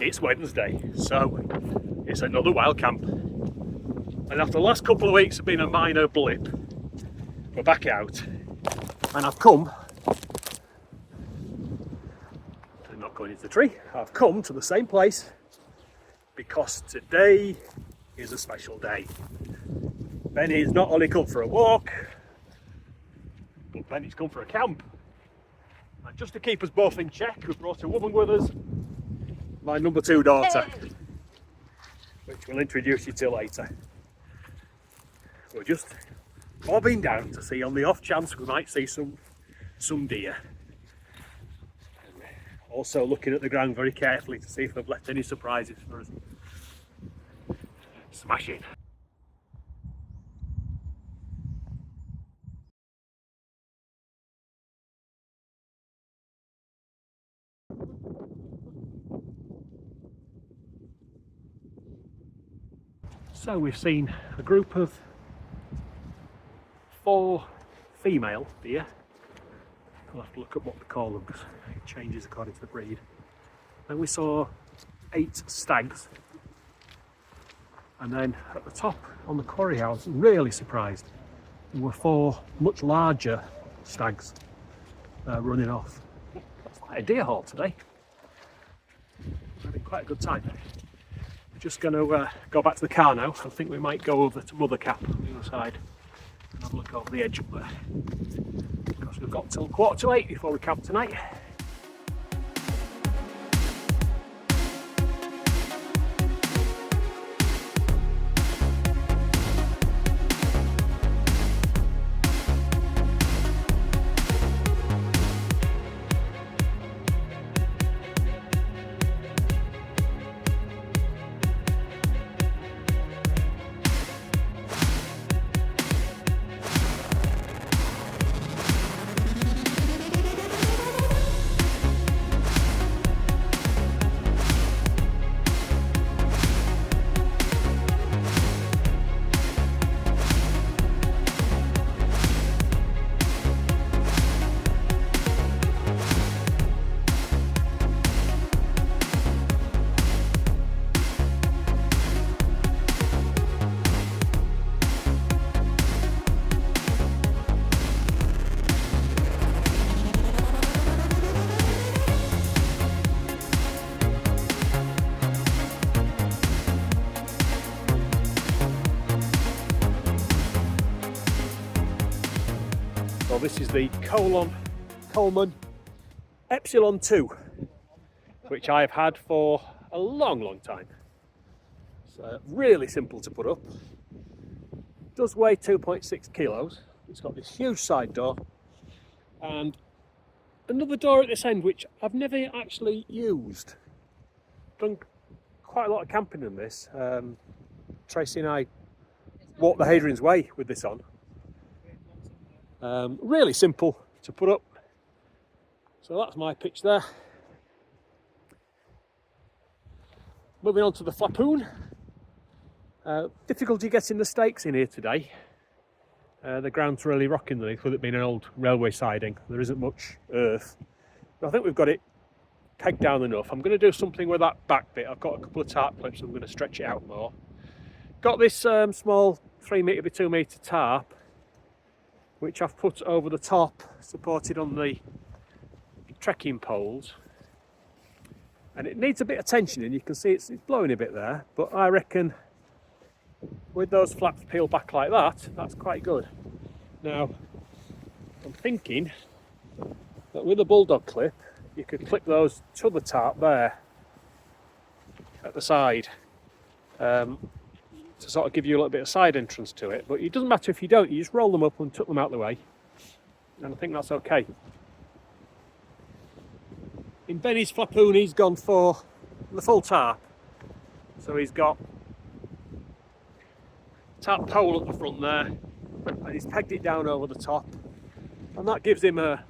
It's Wednesday, so it's another wild camp. And after the last couple of weeks have been a minor blip, we're back out. And I've come, I'm not going into the tree, I've come to the same place because today is a special day. Benny's not only come for a walk, but Benny's come for a camp. And just to keep us both in check, we've brought a woman with us, my number 2 daughter, which we'll introduce you to later. We're just bobbing down to see, on the off chance we might see some deer. And also looking at the ground very carefully to see if they've left any surprises for us. Smashing. So we've seen a group of 4 female deer. I'll have to look up what they call them because it changes according to the breed. Then we saw 8 stags. And then at the top on the quarry, I was really surprised. There were 4 much larger stags running off. It's like a deer haul today. Having quite a good time. Just going to go back to the car now. I think we might go over to Mother Cap on the other side and have a look over the edge up there, because we've got till 7:45 before we camp tonight. So this is the Coleman Epsilon 2, which I've had for a long time. It's really simple to put up. It does weigh 2.6 kilos. It's got this huge side door and another door at this end, which I've never actually used. Done quite a lot of camping in this. Tracy and I walked the Hadrian's Way with this on. Really simple to put up. So that's my pitch there. Moving on to the Flapoon. Difficulty getting the stakes in here today. The ground's really rocking underneath, with it being an old railway siding. There isn't much earth. But I think we've got it pegged down enough. I'm going to do something with that back bit. I've got a couple of tarp clips, so I'm going to stretch it out more. Got this small 3 metre by 2 metre tarp, which I've put over the top, supported on the trekking poles. And it needs a bit of tension, and you can see it's blowing a bit there, but I reckon with those flaps peeled back like that, that's quite good. Now, I'm thinking that with a bulldog clip, you could clip those to the tarp there at the side, to sort of give you a little bit of side entrance to it. But it doesn't matter if you don't, you just roll them up and tuck them out the way, and I think that's okay. In Benny's Flapoon, he's gone for the full tarp, so he's got tarp pole at the front there, and he's pegged it down over the top, and that gives him a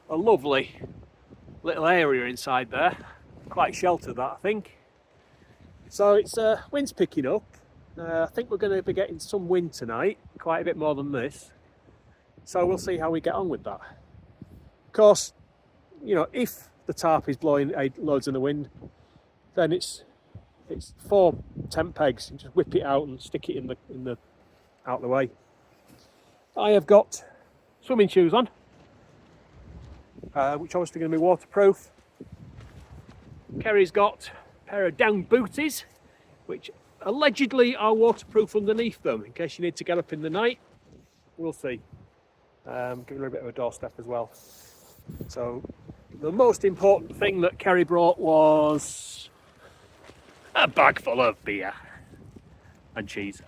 lovely little area inside there. Quite sheltered, that, I think. So it's wind's picking up. I think we're going to be getting some wind tonight, quite a bit more than this. So we'll see how we get on with that. Of course, you know, if the tarp is blowing loads in the wind, then it's 4 tent pegs. You just whip it out and stick it in the out the way. I have got swimming shoes on, which obviously going to be waterproof. Kerry's got a pair of down booties, which allegedly are waterproof underneath them in case you need to get up in the night. We'll see. Give her a bit of a doorstep as well. So the most important thing that Kerry brought was a bag full of beer and cheese.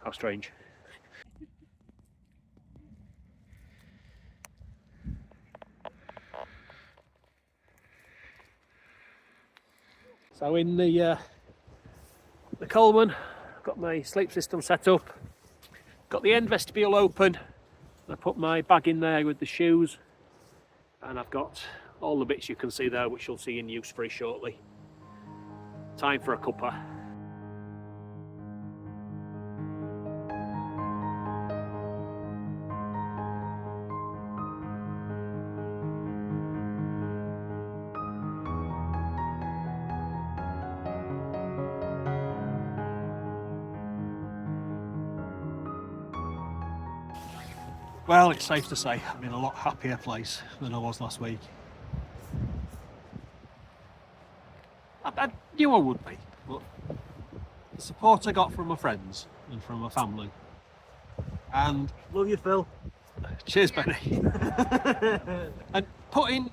How strange. So in the Coleman, I've got my sleep system set up, got the end vestibule open, I put my bag in there with the shoes, and I've got all the bits you can see there, which you'll see in use very shortly. Time for a cuppa. Well, it's safe to say I'm in a lot happier place than I was last week. I knew I would be, but the support I got from my friends and from my family, and Love you, Phil. cheers, Benny. And putting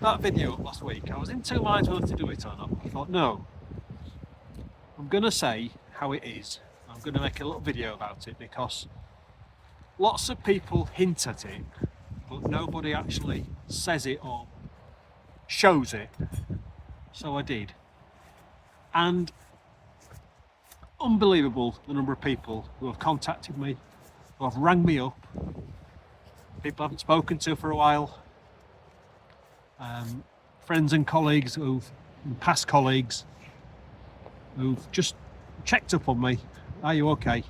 that video up last week, I was in two minds whether to do it or not. I thought, no, I'm going to say how it is. I'm going to make a little video about it because lots of people hint at it, but nobody actually says it or shows it. So I did. And unbelievable the number of people who have contacted me, who have rang me up, people I haven't spoken to for a while, friends and colleagues and past colleagues who've just checked up on me. Are you okay?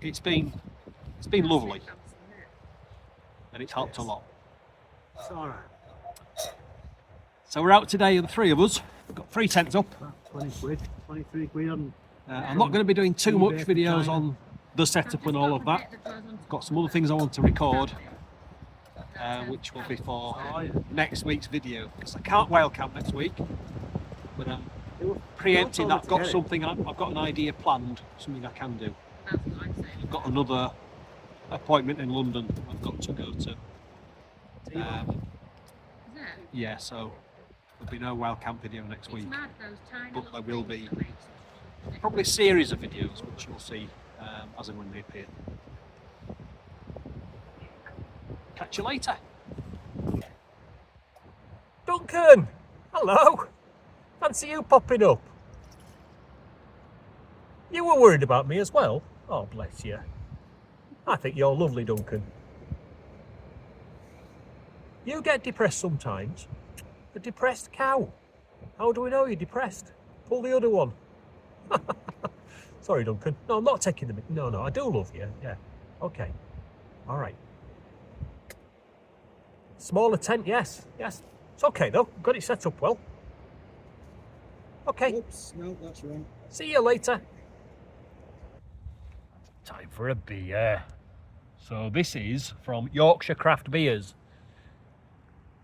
It's been lovely, and it's helped a lot. It's alright. So we're out today, the three of us. We've got 3 tents up. 20 quid, 23 quid on. I'm not going to be doing too much videos on the setup and all of that. I've got some other things I want to record, which will be for next week's video, because I can't wild camp next week, but I'm preempting that I've got something, I've got an idea planned, something I can do. I've got another appointment in London I've got to go to. Yeah, so there'll be no wild camp video next week, but there will be probably a series of videos which you'll see as and when they appear. Catch you later. Duncan! Hello! Fancy you popping up. You were worried about me as well? Oh, bless you. I think you're lovely, Duncan. You get depressed sometimes. A depressed cow. How do we know you're depressed? Pull the other one. Sorry, Duncan. No, I'm not taking the... No, I do love you. Yeah. Okay. All right. Smaller tent, yes. Yes. It's okay, though. Got it set up well. Okay. Oops, no, that's wrong. See you later. Time for a beer. So this is from Yorkshire Craft Beers.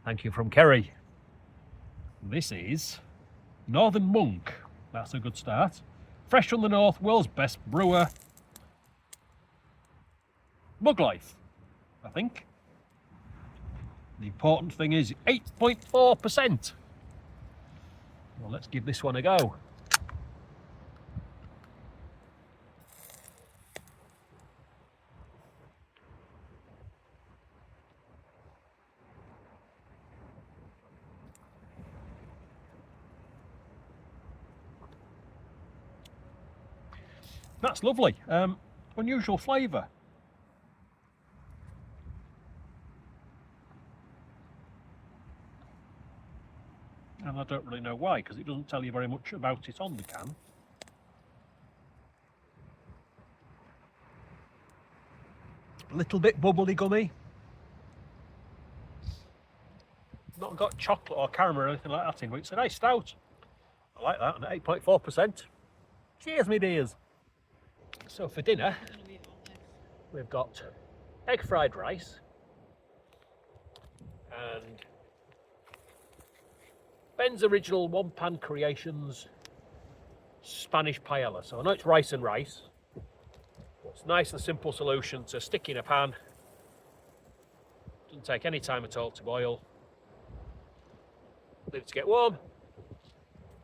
Thank you from Kerry. This is Northern Monk. That's a good start. Fresh from the north, world's best brewer. Mug life, I think. The important thing is 8.4%. Well, let's give this one a go. That's lovely. Unusual flavour. And I don't really know why, because it doesn't tell you very much about it on the can. A little bit bubbly gummy. Not not got chocolate or caramel or anything like that in, but it's a nice stout. I like that, and at 8.4%. Cheers, me dears. So for dinner, we've got egg fried rice and Ben's original One Pan Creations Spanish paella. So I know it's rice and rice, but it's a nice and simple solution to stick in a pan. Doesn't take any time at all to boil. Leave it to get warm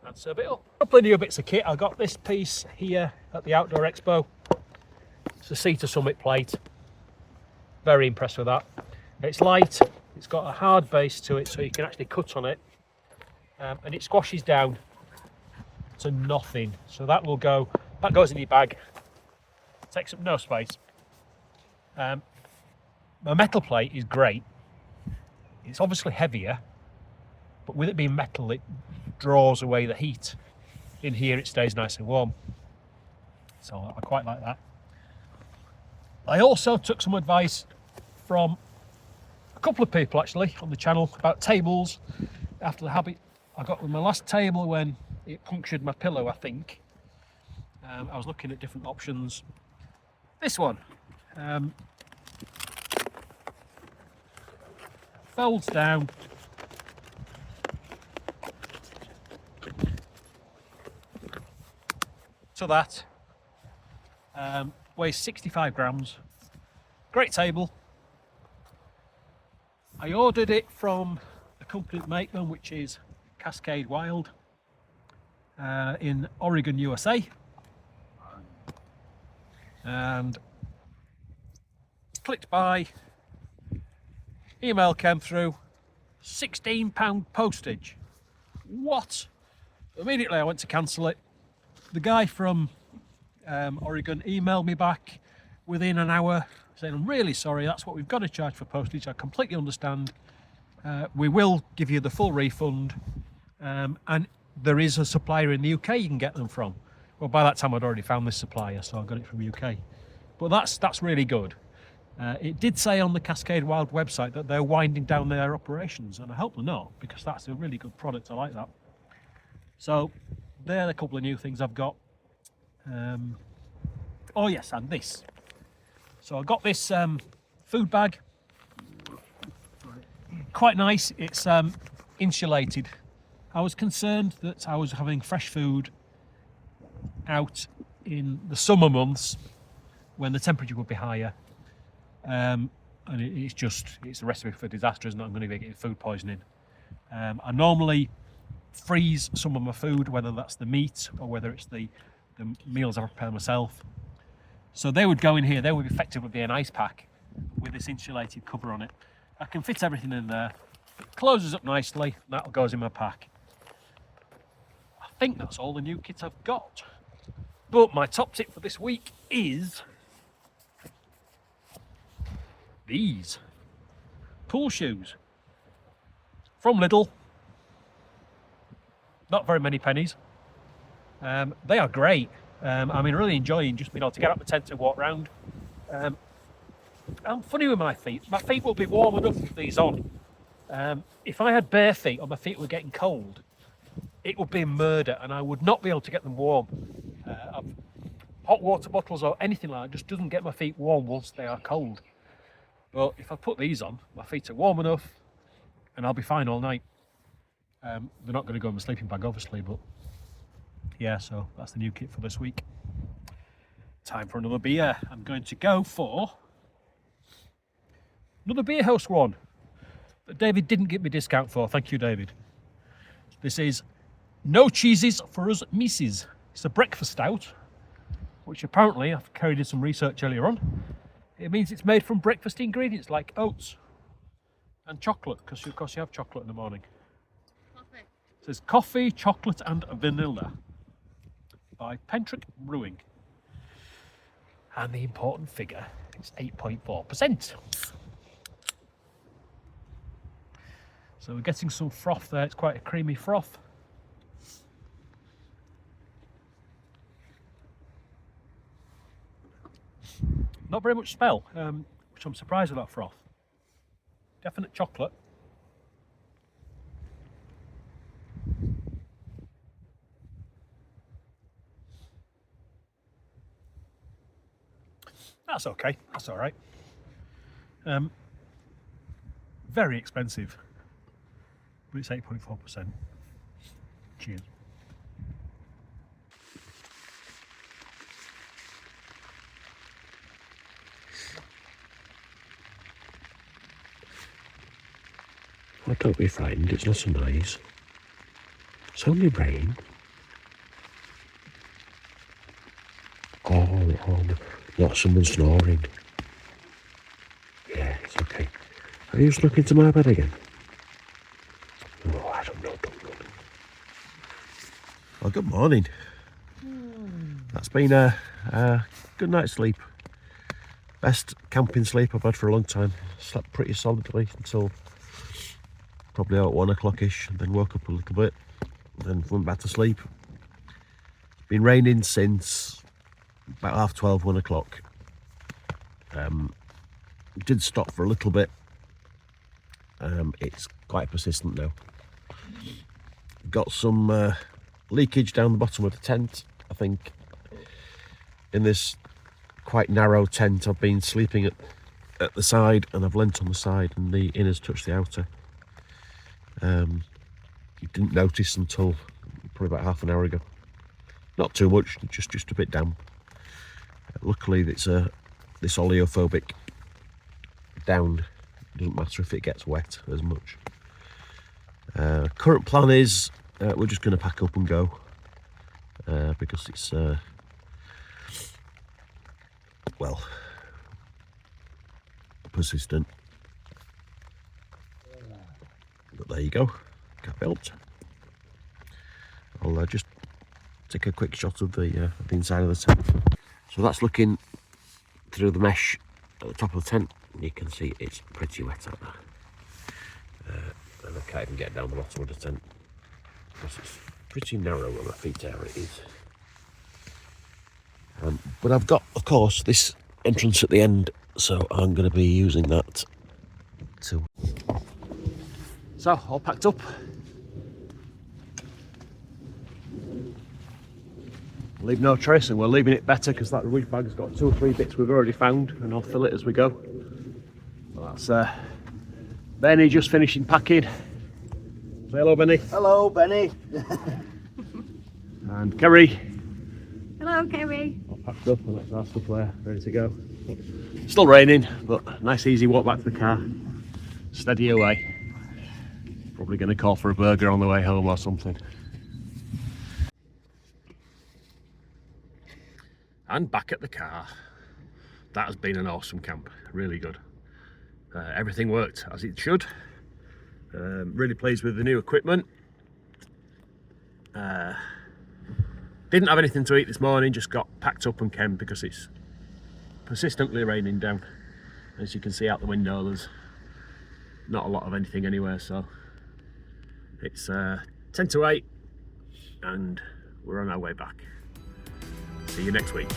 and serve it up. A couple of new bits of kit. I got this piece here at the Outdoor Expo. It's a Sea to Summit plate. Very impressed with that. It's light, it's got a hard base to it so you can actually cut on it, and it squashes down to nothing. So that goes in your bag. Takes up no space. My metal plate is great. It's obviously heavier, but with it being metal, it draws away the heat. In here, it stays nice and warm. So I quite like that. I also took some advice from a couple of people actually on the channel about tables. After the habit I got with my last table when it punctured my pillow, I think. I was looking at different options. This one. Folds down. So that weighs 65 grams. Great table. I ordered it from a company that make them, which is Cascade Wild in Oregon, USA. And clicked buy. Email came through. £16 postage. What? Immediately I went to cancel it. The guy from Oregon emailed me back within an hour saying, I'm really sorry, that's what we've got to charge for postage. I completely understand. We will give you the full refund. And there is a supplier in the UK you can get them from. Well, by that time I'd already found this supplier, so I got it from UK. But that's really good. It did say on the Cascade Wild website that they're winding down their operations, and I hope they're not, because that's a really good product. I like that. So there are a couple of new things I've got. Oh yes, and this. So I got this food bag. Quite nice. It's insulated. I was concerned that I was having fresh food out in the summer months when the temperature would be higher. And it's a recipe for disaster, isn't it? I'm going to be getting food poisoning. I normally freeze some of my food, whether that's the meat or whether it's the meals I prepare myself. So they would go in here. They would effectively be an ice pack with this insulated cover on it. I can fit everything in there. It closes up nicely. And that goes in my pack. I think that's all the new kit I've got. But my top tip for this week is these pool shoes from Lidl. Not very many pennies. They are great. I'm really enjoying just being able to get out the tent and walk around. I'm funny with my feet. My feet will be warm enough with these on. If I had bare feet or my feet were getting cold, it would be murder, and I would not be able to get them warm. Hot water bottles or anything like that just doesn't get my feet warm once they are cold. But if I put these on, my feet are warm enough, and I'll be fine all night. They're not going to go in my sleeping bag, obviously, but yeah, so that's the new kit for this week. Time for another beer. I'm going to go for another Beer House one that David didn't give me a discount for. Thank you, David. This is No Cheeses for Us Misses. It's a breakfast stout, which apparently, I've carried in some research earlier on, it means it's made from breakfast ingredients like oats and chocolate, because of course you have chocolate in the morning. Coffee. It says coffee, chocolate and vanilla by Pentrick Brewing. And the important figure is 8.4%. So we're getting some froth there. It's quite a creamy froth. Not very much smell, which I'm surprised with that froth. Definite chocolate. That's okay, that's all right. Very expensive, but it's 8.4%. Cheers. Oh, don't be frightened, it's not a noise. It's only rain. Oh, not someone snoring. Yeah, it's okay. Are you snuck into my bed again? Oh, I don't know. Well, good morning. That's been a good night's sleep. Best camping sleep I've had for a long time. Slept pretty solidly until probably about 1 o'clock-ish, and then woke up a little bit, and then went back to sleep. It's been raining since about 12:30, 1 o'clock. Did stop for a little bit. It's quite persistent now. Got some leakage down the bottom of the tent. I think in this quite narrow tent I've been sleeping at the side, and I've leant on the side and the inners touched the outer. You didn't notice until probably about half an hour ago. Not too much, just a bit damp. Luckily it's this oleophobic down. Doesn't matter if it gets wet as much. Current plan is we're just going to pack up and go because it's well, persistent. But there you go, got built. I'll just take a quick shot of the inside of the tent. So that's looking through the mesh at the top of the tent. You can see it's pretty wet out there. And I can't even get down the bottom of the tent because it's pretty narrow where my feet are. It is. But I've got, of course, this entrance at the end, so I'm going to be using that too. So, all packed up. Leave no trace, and we're leaving it better because that rubbish bag's got 2 or 3 bits we've already found, and I'll fill it as we go. Well, that's Benny just finishing packing. Say hello, Benny. Hello, Benny. And Kerry. Hello, Kerry. All packed up, and that's our stuff there, ready to go. Still raining, but nice easy walk back to the car. Steady away. Probably going to call for a burger on the way home or something. And back at the car. That has been an awesome camp, really good. Everything worked as it should. Really pleased with the new equipment. Didn't have anything to eat this morning, just got packed up and camped because it's persistently raining down. As you can see out the window, there's not a lot of anything anywhere, so it's 10 to 8 and we're on our way back. See you next week.